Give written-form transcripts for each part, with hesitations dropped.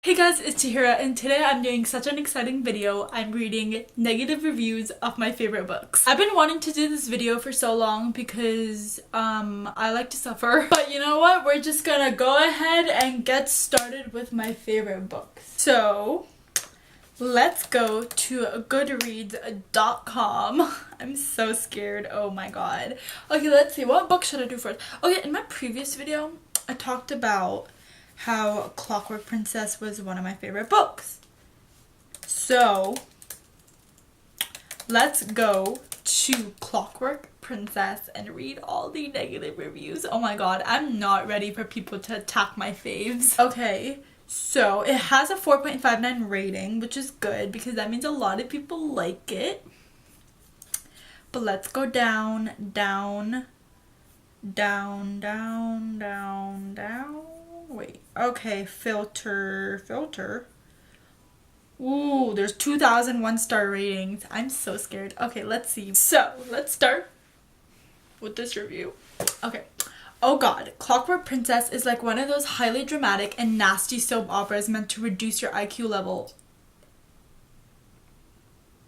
Hey guys, it's Tahira, and today I'm doing such an exciting video. I'm reading negative reviews of my favorite books. I've been wanting to do this video for so long because I like to suffer. But you know what? We're just gonna go ahead and get started with my favorite books. So let's go to goodreads.com. I'm so scared. Oh my god. Okay, let's see. What book should I do first? Okay, in my previous video, I talked about how Clockwork Princess was one of my favorite books. So let's go to Clockwork Princess and read all the negative reviews. Oh my god, I'm not ready for people to attack my faves. Okay, so it has a 4.59 rating, which is good because that means a lot of people like it. But let's go down. Wait, okay, filter. Ooh, there's 2,001 star ratings. I'm so scared. Okay, let's see. So, let's start with this review. Okay. Oh god, Clockwork Princess is like one of those highly dramatic and nasty soap operas meant to reduce your IQ level.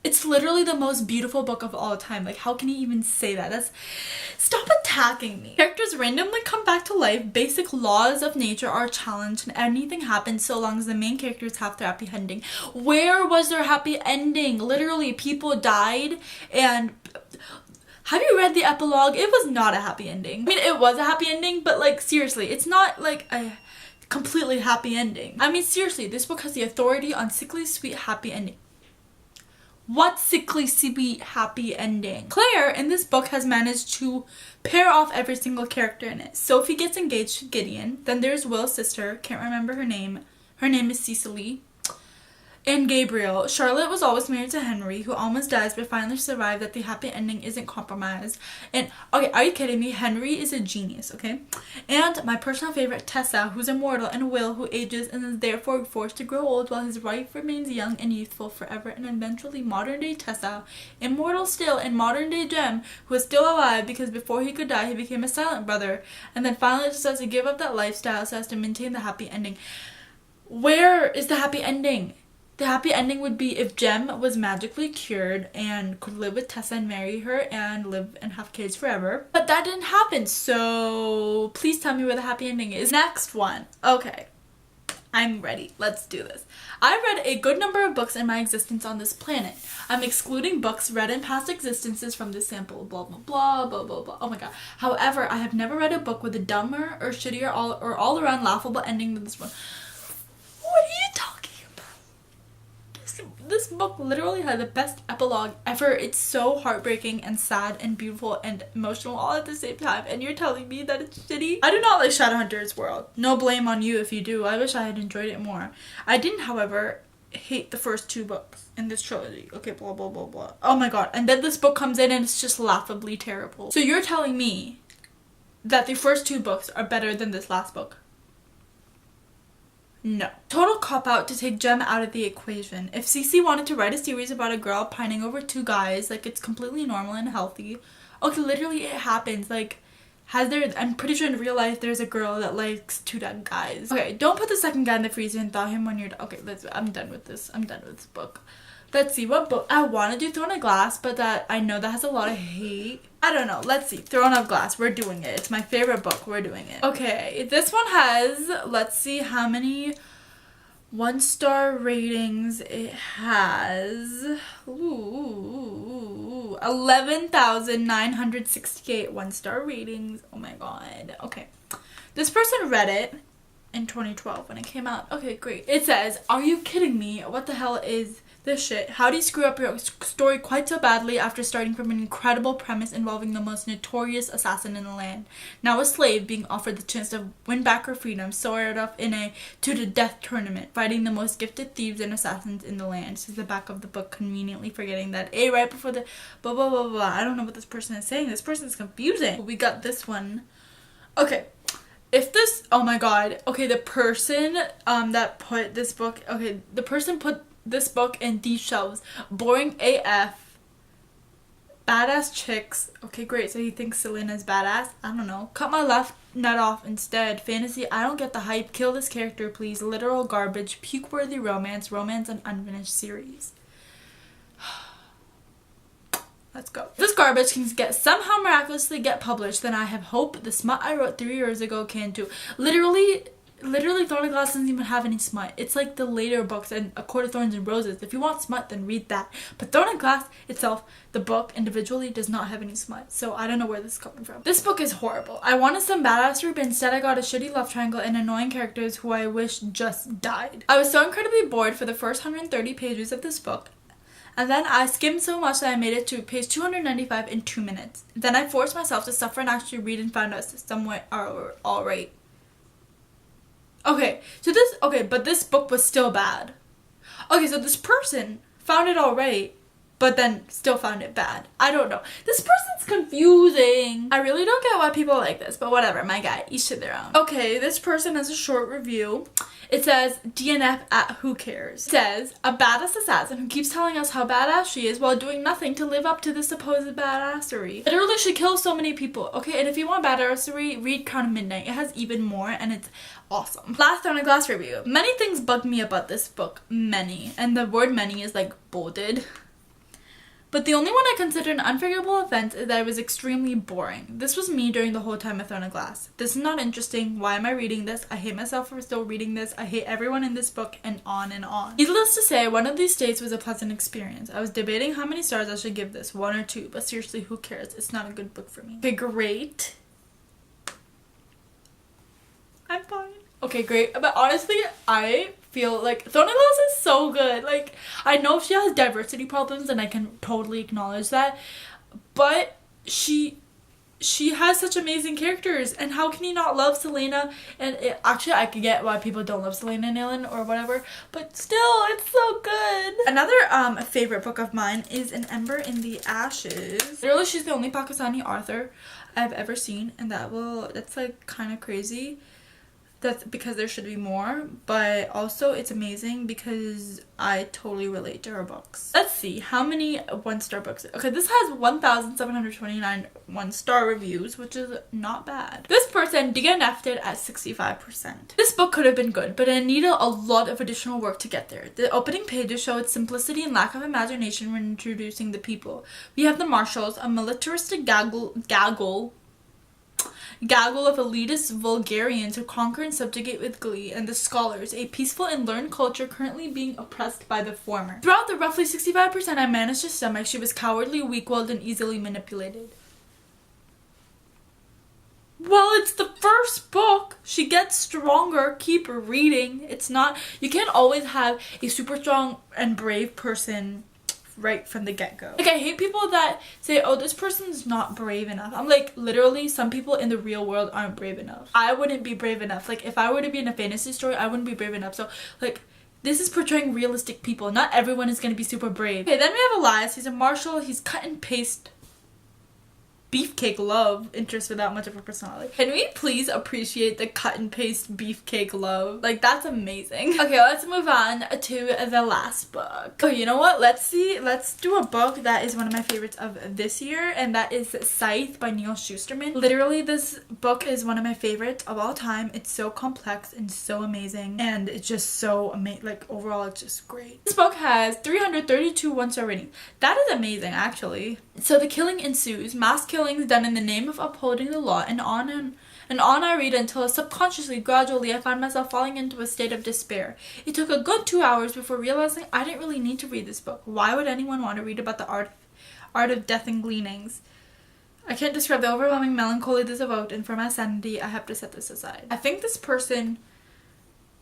It's literally the most beautiful book of all time. Like, how can you even say that? Stop attacking me. Characters randomly come back to life. Basic laws of nature are challenged and anything happens so long as the main characters have their happy ending. Where was their happy ending? Literally, people died and... Have you read the epilogue? It was not a happy ending. I mean, it was a happy ending, but like, seriously, it's not like a completely happy ending. I mean, seriously, this book has the authority on sickly sweet happy ending. What sickly sweet happy ending? Claire in this book has managed to pair off every single character in it. Sophie gets engaged to Gideon. Then there's Will's sister. Can't remember her name. Her name is Cecily. And Gabriel. Charlotte was always married to Henry, who almost dies but finally survived. That the happy ending isn't compromised. And, okay, are you kidding me? Henry is a genius, okay? And my personal favorite, Tessa, who's immortal, and Will, who ages and is therefore forced to grow old while his wife remains young and youthful forever. And eventually modern-day Tessa, immortal still, and modern-day Jem, who is still alive because before he could die, he became a silent brother. And then finally decides to give up that lifestyle so as to maintain the happy ending. Where is the happy ending? The happy ending would be if Jem was magically cured and could live with Tessa and marry her and live and have kids forever. But that didn't happen, so please tell me where the happy ending is. Next one. Okay, I'm ready. Let's do this. I read a good number of books in my existence on this planet. I'm excluding books read in past existences from this sample. Blah, blah, blah, blah, blah, blah. Oh my god. However, I have never read a book with a dumber or shittier or all-around laughable ending than this one. What are you talking? This book literally had the best epilogue ever. It's so heartbreaking and sad and beautiful and emotional all at the same time, and you're telling me that it's shitty? I do not like Shadowhunter's World. No blame on you if you do. I wish I had enjoyed it more. I didn't, however, hate the first two books in this trilogy. Okay, blah, blah, blah, blah. Oh my god. And then this book comes in and it's just laughably terrible. So you're telling me that the first two books are better than this last book? No. Total cop-out to take Jem out of the equation. If Cece wanted to write a series about a girl pining over two guys, like, it's completely normal and healthy. Okay, literally it happens. Like, I'm pretty sure in real life there's a girl that likes two dead guys. Okay, don't put the second guy in the freezer and thaw him when you're okay, I'm done with this. I'm done with this book. Let's see, what book? I want to do Throne of Glass, but that I know that has a lot of hate. I don't know. Let's see. Throne of Glass. We're doing it. It's my favorite book. We're doing it. Okay, this one has, let's see how many 1-star ratings it has. Ooh, 11,968 1-star ratings. Oh my god. Okay. This person read it in 2012 when it came out. Okay, great. It says, "Are you kidding me? What the hell is this shit? How do you screw up your story quite so badly after starting from an incredible premise involving the most notorious assassin in the land? Now a slave being offered the chance to win back her freedom, soared up in a to-the-death tournament, fighting the most gifted thieves and assassins in the land." This is the back of the book, conveniently forgetting that A right before the blah blah blah blah. I don't know what this person is saying. This person is confusing. We got this one. Okay. If this, oh my god, okay, the person that put this book, okay, the person put this book in these shelves, boring AF, Badass chicks. Okay, great. So he thinks Selena's badass. I don't know. Cut my left nut off instead. Fantasy. I don't get the hype. Kill this character, please. Literal garbage. Puke-worthy romance. Romance and unfinished series. Let's go. If this garbage can somehow miraculously get published, then I have hope the smut I wrote 3 years ago can too. Literally Thorn and Glass doesn't even have any smut. It's like the later books and A Court of Thorns and Roses. If you want smut, then read that. But Thorn and Glass itself, the book individually, does not have any smut. So I don't know where this is coming from. This book is horrible. I wanted some badassery, but instead I got a shitty love triangle and annoying characters who I wish just died. I was so incredibly bored for the first 130 pages of this book. And then I skimmed so much that I made it to page 295 in 2 minutes. Then I forced myself to suffer and actually read and found out somewhat alright. But this book was still bad. Okay, so this person found it alright, but then still found it bad. I don't know. This person's confusing. I really don't get why people like this, but whatever, my guy, each to their own. Okay, this person has a short review. It says, DNF at who cares. It says, a badass assassin who keeps telling us how badass she is while doing nothing to live up to the supposed badassery. Literally, she kills so many people. Okay, and if you want badassery, read Crown of Midnight. It has even more, and it's awesome. Last Thorn and Glass review. Many things bugged me about this book. Many. And the word many is like bolded. But the only one I consider an unforgivable offense is that it was extremely boring. This was me during the whole time of Throne of Glass. This is not interesting. Why am I reading this? I hate myself for still reading this. I hate everyone in this book, and on and on. Needless to say, one of these days was a pleasant experience. I was debating how many stars I should give this, 1 or 2, but seriously, who cares? It's not a good book for me. Okay, great. I'm fine. Okay, great. But honestly, I feel like Throne of Glass is so good. Like, I know she has diversity problems and I can totally acknowledge that, but she has such amazing characters, and how can you not love Selena? And actually, I could get why people don't love Selena and Aelin or whatever, but still, it's so good. Another favorite book of mine is An Ember in the Ashes. Literally, she's the only Pakistani author I've ever seen, and that's like kind of crazy. That's because there should be more, but also it's amazing because I totally relate to her books. Let's see how many 1-star books. Okay, this has 1,729 1-star reviews, which is not bad. This person DNF'd it at 65%. This book could have been good, but it needed a lot of additional work to get there. The opening pages show its simplicity and lack of imagination when introducing the people. We have the Marshals, a militaristic gaggle of elitist vulgarians who conquer and subjugate with glee, and the Scholars, a peaceful and learned culture currently being oppressed by the former. Throughout the roughly 65% I managed to stomach, she was cowardly, weak-willed, and easily manipulated. Well, it's the first book. She gets stronger. Keep reading. You can't always have a super strong and brave person right from the get-go. Like, I hate people that say, oh, this person's not brave enough. I'm like, literally, some people in the real world aren't brave enough. I wouldn't be brave enough. Like, if I were to be in a fantasy story, I wouldn't be brave enough. So, like, this is portraying realistic people. Not everyone is going to be super brave. Okay, then we have Elias. He's a marshal. He's cut and paste beefcake love interest without much of a personality. Can we please appreciate the cut and paste beefcake love? Like, that's amazing. Okay, let's move on to the last book. Oh, you know what? Let's do a book that is one of my favorites of this year, and that is Scythe by Neil Shusterman. Literally, this book is one of my favorites of all time. It's so complex and so amazing, and it's just so amazing. Like, overall, it's just great. This book has 332 1-star ratings. That is amazing, actually. So the killing ensues. Mass killings done in the name of upholding the law, and on I read until subconsciously, gradually, I found myself falling into a state of despair. It took a good 2 hours before realizing I didn't really need to read this book. Why would anyone want to read about the art of death and gleanings? I can't describe the overwhelming melancholy this evoked, and for my sanity, I have to set this aside. I think this person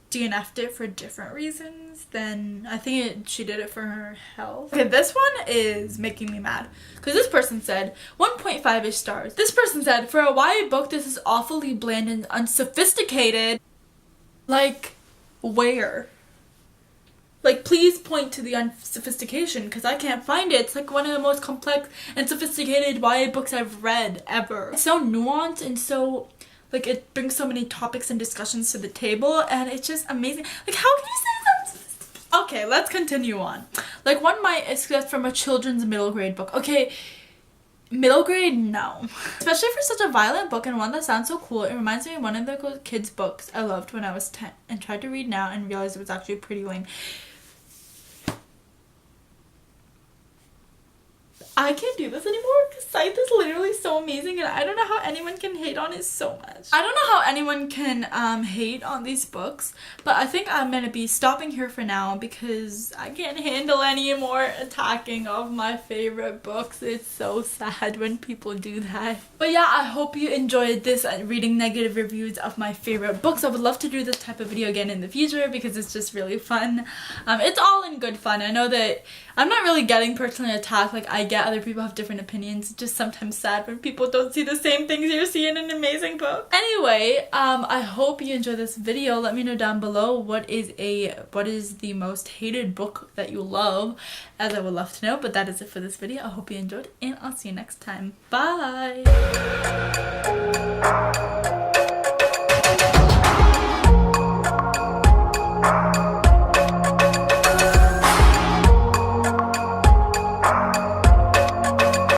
DNF'd it for different reasons than I think she did it for her health. Okay, this one is making me mad because this person said 1.5-ish stars. This person said, for a YA book, this is awfully bland and unsophisticated. Like, where? Like, please point to the unsophistication because I can't find it. It's like one of the most complex and sophisticated YA books I've read ever. It's so nuanced and so, like, it brings so many topics and discussions to the table, and it's just amazing. Like, how can you say that? Okay, let's continue on. Like, one might expect from a children's middle grade book. Okay, Middle grade, no. Especially for such a violent book and one that sounds so cool. It reminds me of one of the kids' books I loved when I was 10 and tried to read now and realized it was actually pretty lame. I can't do this anymore because Scythe is literally so amazing and I don't know how anyone can hate on it so much. I don't know how anyone can hate on these books, but I think I'm gonna be stopping here for now because I can't handle any more attacking of my favorite books. It's so sad when people do that. But yeah, I hope you enjoyed this reading negative reviews of my favorite books. I would love to do this type of video again in the future because it's just really fun. It's all in good fun. I know that I'm not really getting personally attacked. Like, I get other people have different opinions. It's just sometimes sad when people don't see the same things you see in an amazing book. Anyway, I hope you enjoyed this video. Let me know down below what is the most hated book that you love, as I would love to know. But that is it for this video. I hope you enjoyed and I'll see you next time. Bye!